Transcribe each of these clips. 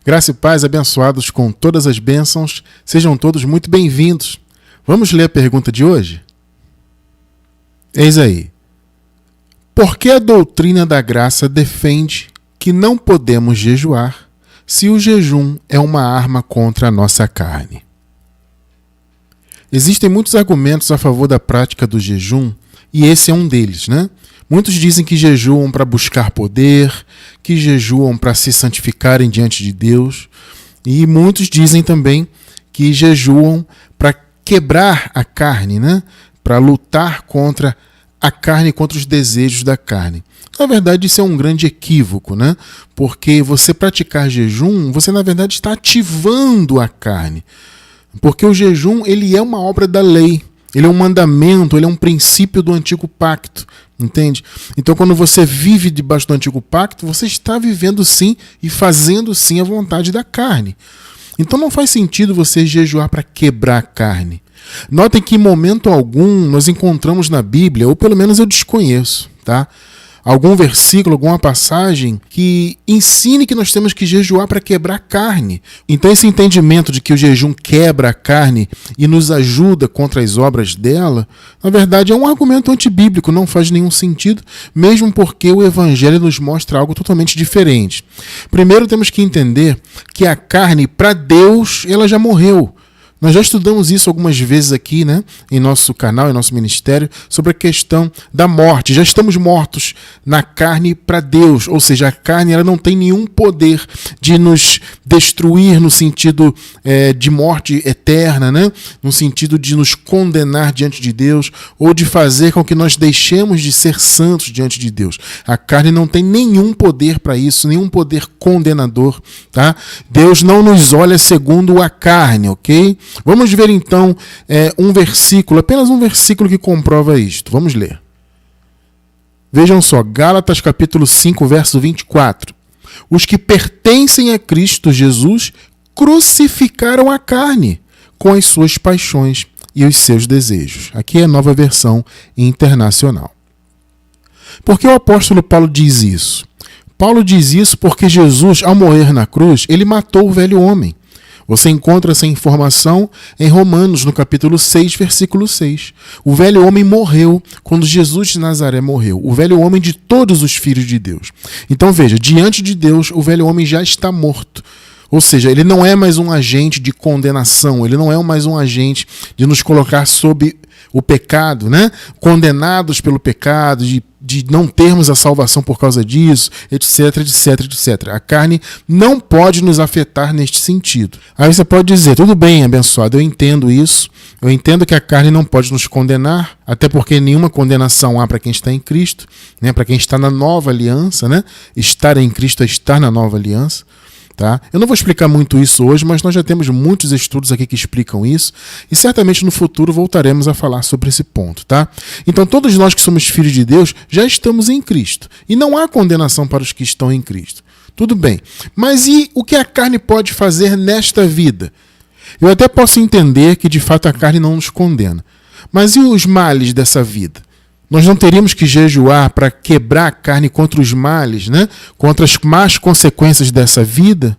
Graça e paz, abençoados com todas as bênçãos, sejam todos muito bem-vindos. Vamos ler a pergunta de hoje? Eis aí. Por que a doutrina da graça defende que não podemos jejuar se o jejum é uma arma contra a nossa carne? Existem muitos argumentos a favor da prática do jejum e esse é um deles, né? Muitos dizem que jejuam para buscar poder, que jejuam para se santificarem diante de Deus. E muitos dizem também que jejuam para quebrar a carne, né? Para lutar contra a carne, contra os desejos da carne. Na verdade, isso é um grande equívoco, né? Porque você praticar jejum, você na verdade está ativando a carne. Porque o jejum, ele é uma obra da lei. Ele é um mandamento, ele é um princípio do antigo pacto, entende? Então, quando você vive debaixo do antigo pacto, você está vivendo sim e fazendo sim a vontade da carne. Então, não faz sentido você jejuar para quebrar a carne. Notem que em momento algum nós encontramos na Bíblia, ou pelo menos eu desconheço, tá? Algum versículo, alguma passagem que ensine que nós temos que jejuar para quebrar a carne. Então esse entendimento de que o jejum quebra a carne e nos ajuda contra as obras dela, na verdade é um argumento antibíblico, não faz nenhum sentido, mesmo porque o Evangelho nos mostra algo totalmente diferente. Primeiro temos que entender que a carne, para Deus, ela já morreu. Nós já estudamos isso algumas vezes aqui, né, em nosso canal, em nosso ministério, sobre a questão da morte. Já estamos mortos na carne para Deus, ou seja, a carne ela não tem nenhum poder de nos destruir no sentido de morte eterna, né, no sentido de nos condenar diante de Deus ou de fazer com que nós deixemos de ser santos diante de Deus. A carne não tem nenhum poder para isso, nenhum poder condenador, tá? Deus não nos olha segundo a carne, ok? Vamos ver então um versículo, apenas um versículo que comprova isto. Vamos ler. Vejam só, Gálatas capítulo 5, verso 24. Os que pertencem a Cristo Jesus crucificaram a carne com as suas paixões e os seus desejos. Aqui é a Nova Versão Internacional. Por que o apóstolo Paulo diz isso? Paulo diz isso porque Jesus, ao morrer na cruz, ele matou o velho homem. Você encontra essa informação em Romanos, no capítulo 6, versículo 6. O velho homem morreu quando Jesus de Nazaré morreu. O velho homem de todos os filhos de Deus. Então veja, diante de Deus, o velho homem já está morto. Ou seja, ele não é mais um agente de condenação, ele não é mais um agente de nos colocar sob o pecado, né? Condenados pelo pecado, de não termos a salvação por causa disso, etc, etc, etc. A carne não pode nos afetar neste sentido. Aí você pode dizer, tudo bem, abençoado, eu entendo isso, eu entendo que a carne não pode nos condenar, até porque nenhuma condenação há para quem está em Cristo, né? Para quem está na nova aliança, né? Estar em Cristo é estar na nova aliança. Tá? Eu não vou explicar muito isso hoje, mas nós já temos muitos estudos aqui que explicam isso e certamente no futuro voltaremos a falar sobre esse ponto. Tá? Então todos nós que somos filhos de Deus já estamos em Cristo e não há condenação para os que estão em Cristo. Tudo bem, mas e o que a carne pode fazer nesta vida? Eu até posso entender que de fato a carne não nos condena, mas e os males dessa vida? Nós não teríamos que jejuar para quebrar a carne contra os males, né? Contra as más consequências dessa vida?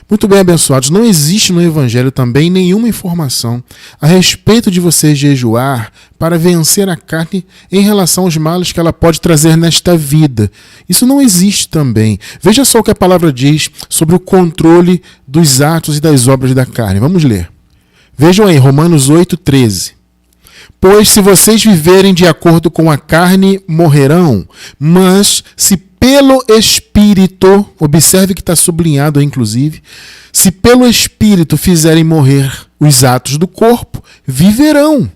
Muito bem, abençoados, não existe no Evangelho também nenhuma informação a respeito de você jejuar para vencer a carne em relação aos males que ela pode trazer nesta vida. Isso não existe também. Veja só o que a palavra diz sobre o controle dos atos e das obras da carne. Vamos ler. Vejam aí, Romanos 8, 13. Pois se vocês viverem de acordo com a carne, morrerão. Mas se pelo Espírito, observe que está sublinhado aí, inclusive, se pelo Espírito fizerem morrer os atos do corpo, viverão.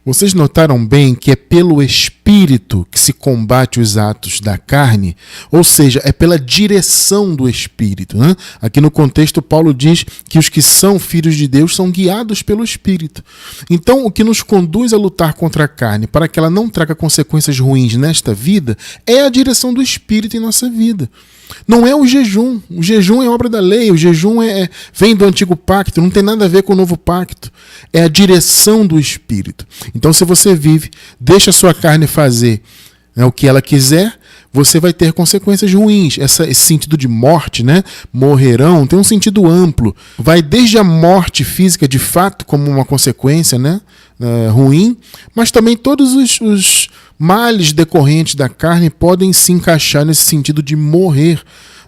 Vocês notaram bem que é pelo Espírito que se combate os atos da carne? Ou seja, é pela direção do Espírito, né? Aqui no contexto, Paulo diz que os que são filhos de Deus são guiados pelo Espírito. Então, o que nos conduz a lutar contra a carne, para que ela não traga consequências ruins nesta vida, é a direção do Espírito em nossa vida. Não é o jejum. O jejum é obra da lei. O jejum vem do antigo pacto. Não tem nada a ver com o novo pacto. É a direção do Espírito. Então, se você vive, deixa a sua carne fazer o que ela quiser, você vai ter consequências ruins. Esse sentido de morte, né? Morrerão, tem um sentido amplo. Vai desde a morte física, de fato, como uma consequência, né? Ruim, mas também todos os males decorrentes da carne podem se encaixar nesse sentido de morrer.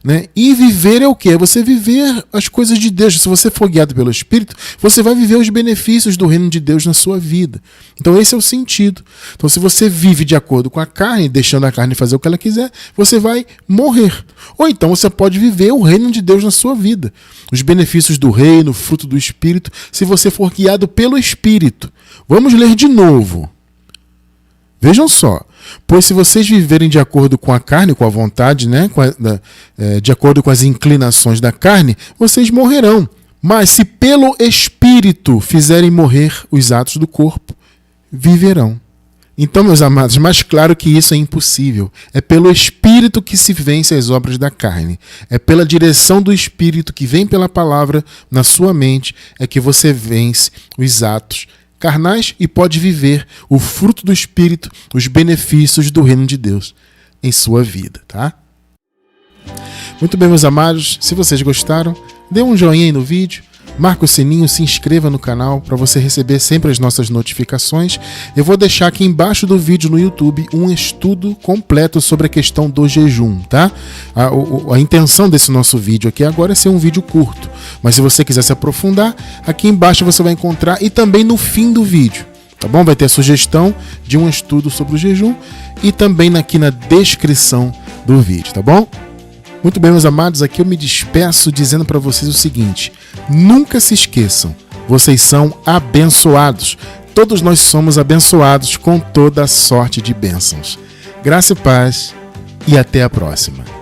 Né? E viver é o quê? É você viver as coisas de Deus. Se você for guiado pelo Espírito, você vai viver os benefícios do reino de Deus na sua vida. Então esse é o sentido. Então se você vive de acordo com a carne, deixando a carne fazer o que ela quiser, você vai morrer. Ou então você pode viver o reino de Deus na sua vida. Os benefícios do reino, o fruto do Espírito, se você for guiado pelo Espírito. Vamos ler de novo. Vejam só, pois se vocês viverem de acordo com a carne, com a vontade, né, de acordo com as inclinações da carne, vocês morrerão. Mas se pelo Espírito fizerem morrer os atos do corpo, viverão. Então, meus amados, mais claro que isso é impossível. É pelo Espírito que se vence as obras da carne. É pela direção do Espírito que vem pela palavra na sua mente, é que você vence os atos carnais e pode viver o fruto do Espírito, os benefícios do reino de Deus em sua vida, tá? Muito bem, meus amados, se vocês gostaram, dê um joinha aí no vídeo, marca o sininho, se inscreva no canal para você receber sempre as nossas notificações. Eu vou deixar aqui embaixo do vídeo no YouTube um estudo completo sobre a questão do jejum, tá? A intenção desse nosso vídeo aqui agora é ser um vídeo curto, mas se você quiser se aprofundar, aqui embaixo você vai encontrar e também no fim do vídeo, tá bom? Vai ter a sugestão de um estudo sobre o jejum e também aqui na descrição do vídeo, tá bom? Muito bem, meus amados, aqui eu me despeço dizendo para vocês o seguinte: nunca se esqueçam, vocês são abençoados. Todos nós somos abençoados com toda a sorte de bênçãos. Graça e paz e até a próxima.